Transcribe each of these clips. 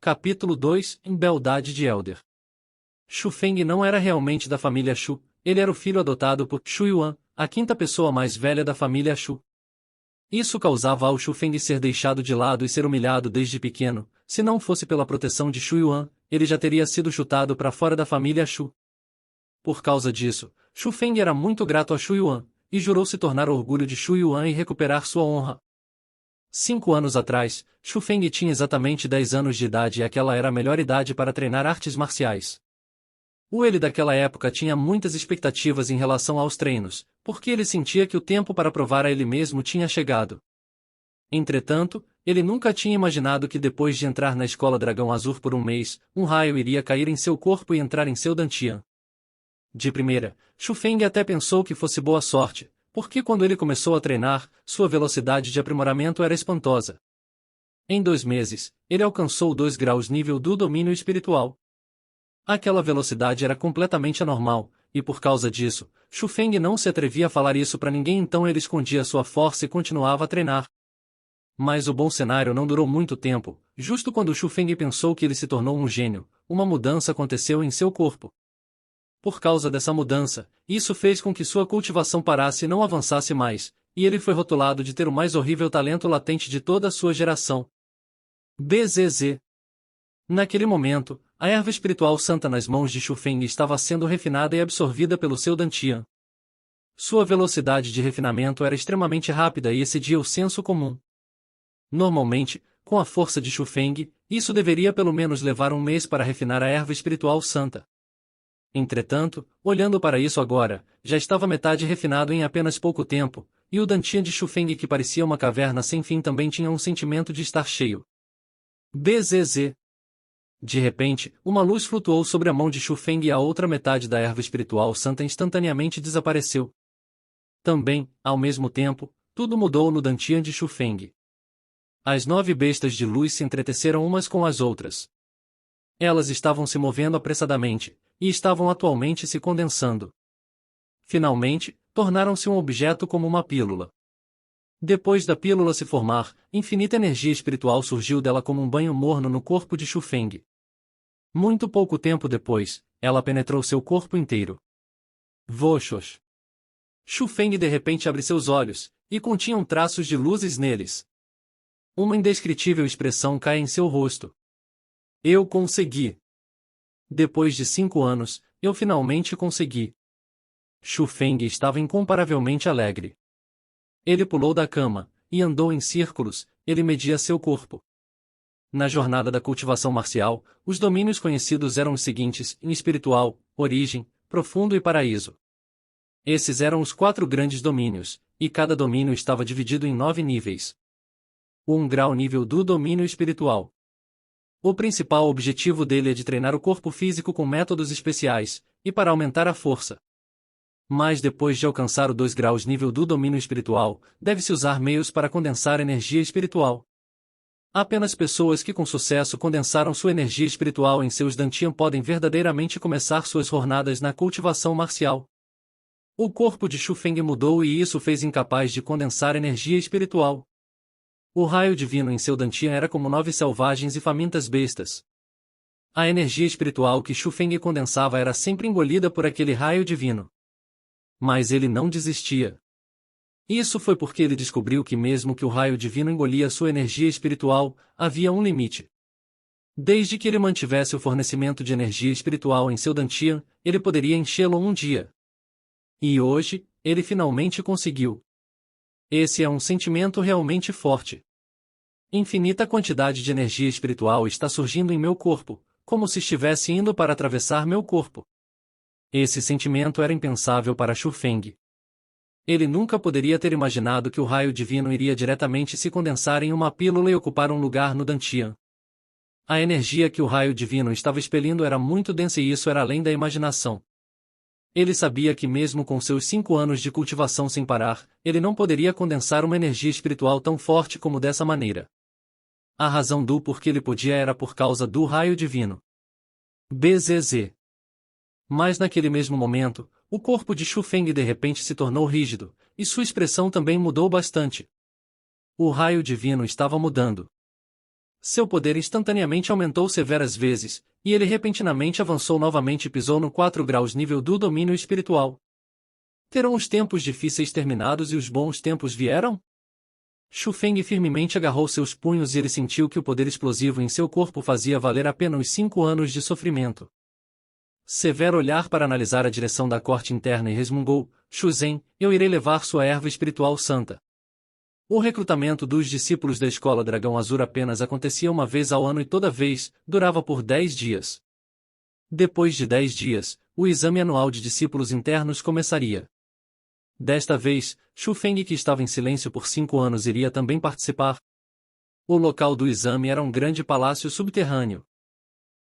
Capítulo 2 Beldade de Elder. Shu Feng não era realmente da família Shu, ele era o filho adotado por Shu Yuan, a quinta pessoa mais velha da família Shu. Isso causava ao Shu Feng ser deixado de lado e ser humilhado desde pequeno. Se não fosse pela proteção de Shu Yuan, ele já teria sido chutado para fora da família Shu. Por causa disso, Shu Feng era muito grato a Shu Yuan, e jurou se tornar o orgulho de Shu Yuan e recuperar sua honra. 5 anos atrás, Shu Feng tinha exatamente 10 anos de idade e aquela era a melhor idade para treinar artes marciais. O ele daquela época tinha muitas expectativas em relação aos treinos, porque ele sentia que o tempo para provar a ele mesmo tinha chegado. Entretanto, ele nunca tinha imaginado que depois de entrar na escola Dragão Azul por um mês, um raio iria cair em seu corpo e entrar em seu dantian. De primeira, Shu Feng até pensou que fosse boa sorte, porque quando ele começou a treinar, sua velocidade de aprimoramento era espantosa. Em 2 meses, ele alcançou 2 graus nível do domínio espiritual. Aquela velocidade era completamente anormal, e por causa disso, Shu Feng não se atrevia a falar isso para ninguém, então ele escondia sua força e continuava a treinar. Mas o bom cenário não durou muito tempo. Justo quando Shu Feng pensou que ele se tornou um gênio, uma mudança aconteceu em seu corpo. Por causa dessa mudança, isso fez com que sua cultivação parasse e não avançasse mais, e ele foi rotulado de ter o mais horrível talento latente de toda a sua geração. BZZ. Naquele momento, a erva espiritual santa nas mãos de Shu Feng estava sendo refinada e absorvida pelo seu dantian. Sua velocidade de refinamento era extremamente rápida e excedia o senso comum. Normalmente, com a força de Shu Feng, isso deveria pelo menos levar um mês para refinar a erva espiritual santa. Entretanto, olhando para isso agora, já estava metade refinado em apenas pouco tempo, e o dantian de Shu Feng, que parecia uma caverna sem fim, também tinha um sentimento de estar cheio. BZZ. De repente, uma luz flutuou sobre a mão de Shu Feng e a outra metade da erva espiritual santa instantaneamente desapareceu. Também, ao mesmo tempo, tudo mudou no dantian de Shu Feng. As 9 bestas de luz se entreteceram umas com as outras. Elas estavam se movendo apressadamente, e estavam atualmente se condensando. Finalmente, tornaram-se um objeto como uma pílula. Depois da pílula se formar, infinita energia espiritual surgiu dela como um banho morno no corpo de Shu Feng. Muito pouco tempo depois, ela penetrou seu corpo inteiro. Voxos. Shu Feng de repente abre seus olhos, e continham traços de luzes neles. Uma indescritível expressão cai em seu rosto. Eu consegui. Depois de 5 anos, eu finalmente consegui. Shu Feng estava incomparavelmente alegre. Ele pulou da cama, e andou em círculos, ele media seu corpo. Na jornada da cultivação marcial, os domínios conhecidos eram os seguintes: espiritual, origem, profundo e paraíso. Esses eram os 4 grandes domínios, e cada domínio estava dividido em 9 níveis. O 1 grau nível do domínio espiritual. O principal objetivo dele é de treinar o corpo físico com métodos especiais, e para aumentar a força. Mas depois de alcançar o 2 graus nível do domínio espiritual, deve-se usar meios para condensar energia espiritual. Apenas pessoas que com sucesso condensaram sua energia espiritual em seus dantian podem verdadeiramente começar suas jornadas na cultivação marcial. O corpo de Shu Feng mudou e isso fez incapaz de condensar energia espiritual. O raio divino em seu dantian era como 9 selvagens e famintas bestas. A energia espiritual que Shu Feng condensava era sempre engolida por aquele raio divino. Mas ele não desistia. Isso foi porque ele descobriu que mesmo que o raio divino engolia sua energia espiritual, havia um limite. Desde que ele mantivesse o fornecimento de energia espiritual em seu dantian, ele poderia enchê-lo um dia. E hoje, ele finalmente conseguiu. Esse é um sentimento realmente forte. Infinita quantidade de energia espiritual está surgindo em meu corpo, como se estivesse indo para atravessar meu corpo. Esse sentimento era impensável para Shu Feng. Ele nunca poderia ter imaginado que o raio divino iria diretamente se condensar em uma pílula e ocupar um lugar no dantian. A energia que o raio divino estava expelindo era muito densa e isso era além da imaginação. Ele sabia que mesmo com seus 5 anos de cultivação sem parar, ele não poderia condensar uma energia espiritual tão forte como dessa maneira. A razão do porquê ele podia era por causa do raio divino. BZZ. Mas naquele mesmo momento, o corpo de Shu Feng de repente se tornou rígido, e sua expressão também mudou bastante. O raio divino estava mudando. Seu poder instantaneamente aumentou severas vezes, e ele repentinamente avançou novamente e pisou no 4 graus nível do domínio espiritual. Terão os tempos difíceis terminados e os bons tempos vieram? Shu Feng firmemente agarrou seus punhos e ele sentiu que o poder explosivo em seu corpo fazia valer a pena os 5 anos de sofrimento. Severo olhar para analisar a direção da corte interna e resmungou: Shu Zhen, eu irei levar sua erva espiritual santa. O recrutamento dos discípulos da Escola Dragão Azul apenas acontecia uma vez ao ano e toda vez, durava por 10 dias. Depois de 10 dias, o exame anual de discípulos internos começaria. Desta vez, Shu Feng, que estava em silêncio por 5 anos, iria também participar. O local do exame era um grande palácio subterrâneo.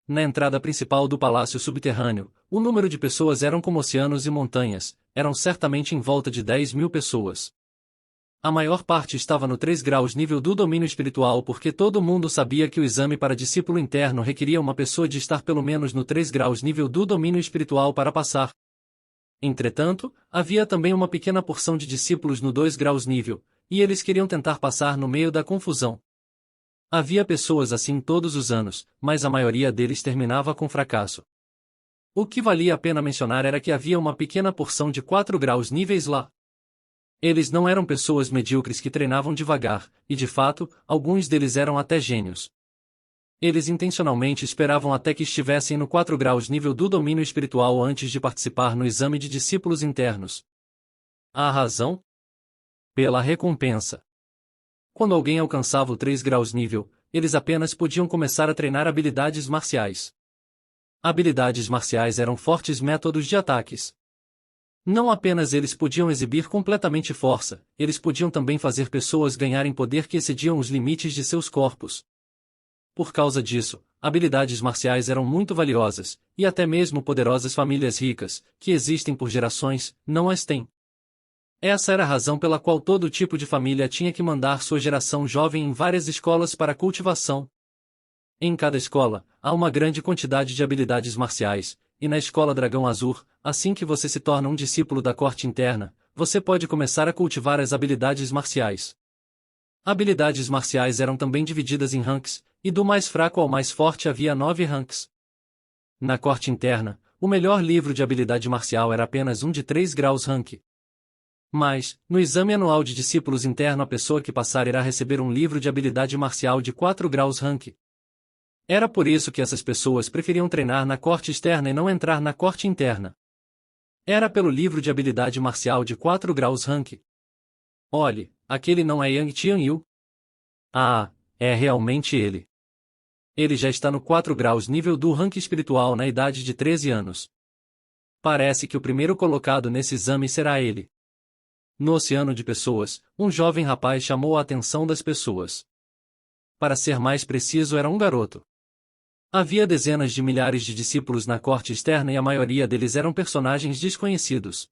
Na entrada principal do palácio subterrâneo, o número de pessoas eram como oceanos e montanhas, eram certamente em volta de 10.000 pessoas. A maior parte estava no 3 graus nível do domínio espiritual porque todo mundo sabia que o exame para discípulo interno requeria uma pessoa de estar pelo menos no 3 graus nível do domínio espiritual para passar. Entretanto, havia também uma pequena porção de discípulos no 2 graus nível, e eles queriam tentar passar no meio da confusão. Havia pessoas assim todos os anos, mas a maioria deles terminava com fracasso. O que valia a pena mencionar era que havia uma pequena porção de 4 graus níveis lá. Eles não eram pessoas medíocres que treinavam devagar, e de fato, alguns deles eram até gênios. Eles intencionalmente esperavam até que estivessem no 4 graus nível do domínio espiritual antes de participar no exame de discípulos internos. A razão? Pela recompensa. Quando alguém alcançava o 3 graus nível, eles apenas podiam começar a treinar habilidades marciais. Habilidades marciais eram fortes métodos de ataques. Não apenas eles podiam exibir completamente força, eles podiam também fazer pessoas ganharem poder que excediam os limites de seus corpos. Por causa disso, habilidades marciais eram muito valiosas, e até mesmo poderosas famílias ricas, que existem por gerações, não as têm. Essa era a razão pela qual todo tipo de família tinha que mandar sua geração jovem em várias escolas para cultivação. Em cada escola, há uma grande quantidade de habilidades marciais, e na Escola Dragão Azul, assim que você se torna um discípulo da corte interna, você pode começar a cultivar as habilidades marciais. Habilidades marciais eram também divididas em ranks, e do mais fraco ao mais forte havia 9 ranks. Na corte interna, o melhor livro de habilidade marcial era apenas um de 3 graus rank. Mas, no exame anual de discípulos interno, a pessoa que passar irá receber um livro de habilidade marcial de 4 graus rank. Era por isso que essas pessoas preferiam treinar na corte externa e não entrar na corte interna. Era pelo livro de habilidade marcial de 4 graus rank. Olhe, aquele não é Yang Tianyu? Ah, é realmente ele. Ele já está no 4 graus nível do rank espiritual na idade de 13 anos. Parece que o primeiro colocado nesse exame será ele. No oceano de pessoas, um jovem rapaz chamou a atenção das pessoas. Para ser mais preciso, era um garoto. Havia dezenas de milhares de discípulos na corte externa e a maioria deles eram personagens desconhecidos.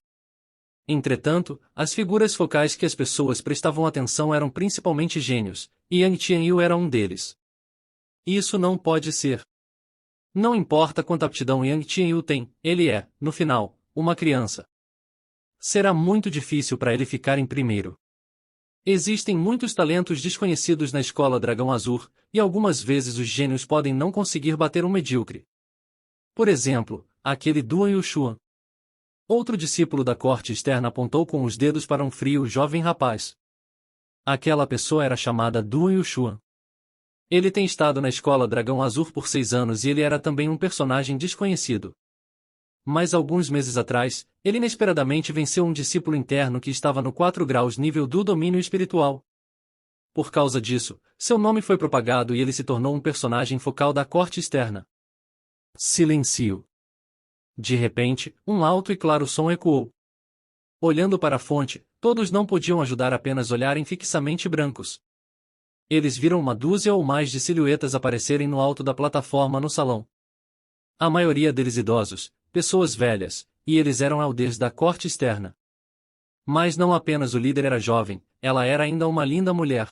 Entretanto, as figuras focais que as pessoas prestavam atenção eram principalmente gênios, e Yang Tianyu era um deles. Isso não pode ser. Não importa quanta aptidão Yang Tianyu tem, ele é, no final, uma criança. Será muito difícil para ele ficar em primeiro. Existem muitos talentos desconhecidos na Escola Dragão Azul, e algumas vezes os gênios podem não conseguir bater um medíocre. Por exemplo, aquele Duan Yushuan. Outro discípulo da corte externa apontou com os dedos para um frio jovem rapaz. Aquela pessoa era chamada Duan Yushuan. Ele tem estado na Escola Dragão Azul por 6 anos e ele era também um personagem desconhecido. Mas alguns meses atrás, ele inesperadamente venceu um discípulo interno que estava no 4 graus nível do domínio espiritual. Por causa disso, seu nome foi propagado e ele se tornou um personagem focal da corte externa. Silêncio. De repente, um alto e claro som ecoou. Olhando para a fonte, todos não podiam ajudar apenas olharem fixamente brancos. Eles viram uma dúzia ou mais de silhuetas aparecerem no alto da plataforma no salão. A maioria deles idosos, pessoas velhas, e eles eram aldeias da corte externa. Mas não apenas o líder era jovem, ela era ainda uma linda mulher.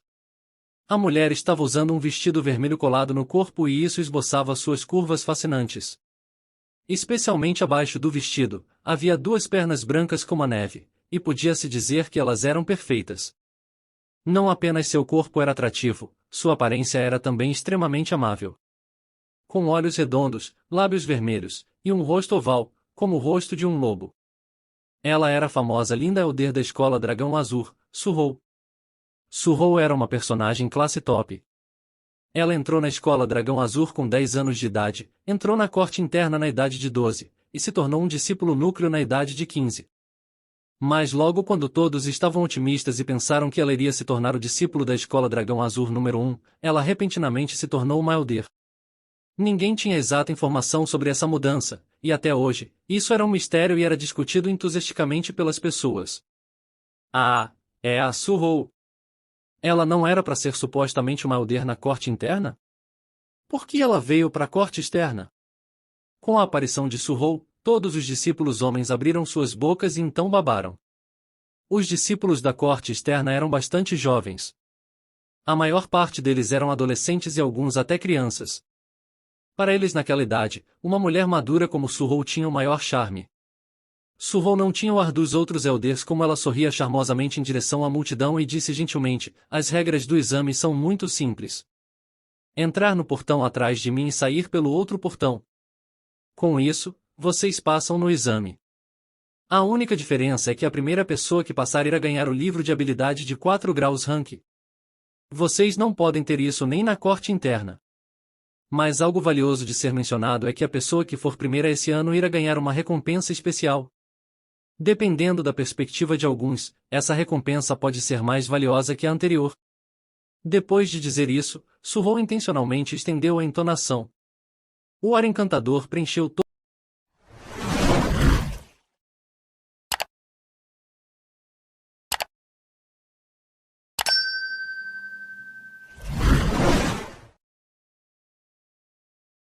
A mulher estava usando um vestido vermelho colado no corpo e isso esboçava suas curvas fascinantes. Especialmente abaixo do vestido, havia 2 pernas brancas como a neve, e podia-se dizer que elas eram perfeitas. Não apenas seu corpo era atrativo, sua aparência era também extremamente amável. Com olhos redondos, lábios vermelhos, e um rosto oval, como o rosto de um lobo. Ela era a famosa linda Elder da escola Dragão Azul, Su-Ho. Su-Ho era uma personagem classe top. Ela entrou na escola Dragão Azul com 10 anos de idade, entrou na corte interna na idade de 12, e se tornou um discípulo núcleo na idade de 15. Mas logo quando todos estavam otimistas e pensaram que ela iria se tornar o discípulo da escola Dragão Azul número 1, ela repentinamente se tornou uma Elder. Ninguém tinha exata informação sobre essa mudança, e até hoje, isso era um mistério e era discutido entusiasticamente pelas pessoas. Ah, é a Su-Ho. Ela não era para ser supostamente uma Elder na corte interna? Por que ela veio para a corte externa? Com a aparição de Su-Ho, todos os discípulos homens abriram suas bocas e então babaram. Os discípulos da corte externa eram bastante jovens. A maior parte deles eram adolescentes e alguns até crianças. Para eles naquela idade, uma mulher madura como Su-Ho tinha o maior charme. Su-Ho não tinha o ar dos outros Elders como ela sorria charmosamente em direção à multidão e disse gentilmente, as regras do exame são muito simples. Entrar no portão atrás de mim e sair pelo outro portão. Com isso, vocês passam no exame. A única diferença é que a primeira pessoa que passar irá ganhar o livro de habilidade de 4 graus rank. Vocês não podem ter isso nem na corte interna. Mas algo valioso de ser mencionado é que a pessoa que for primeira esse ano irá ganhar uma recompensa especial. Dependendo da perspectiva de alguns, essa recompensa pode ser mais valiosa que a anterior. Depois de dizer isso, Su-Ho intencionalmente estendeu a entonação. O ar encantador preencheu todo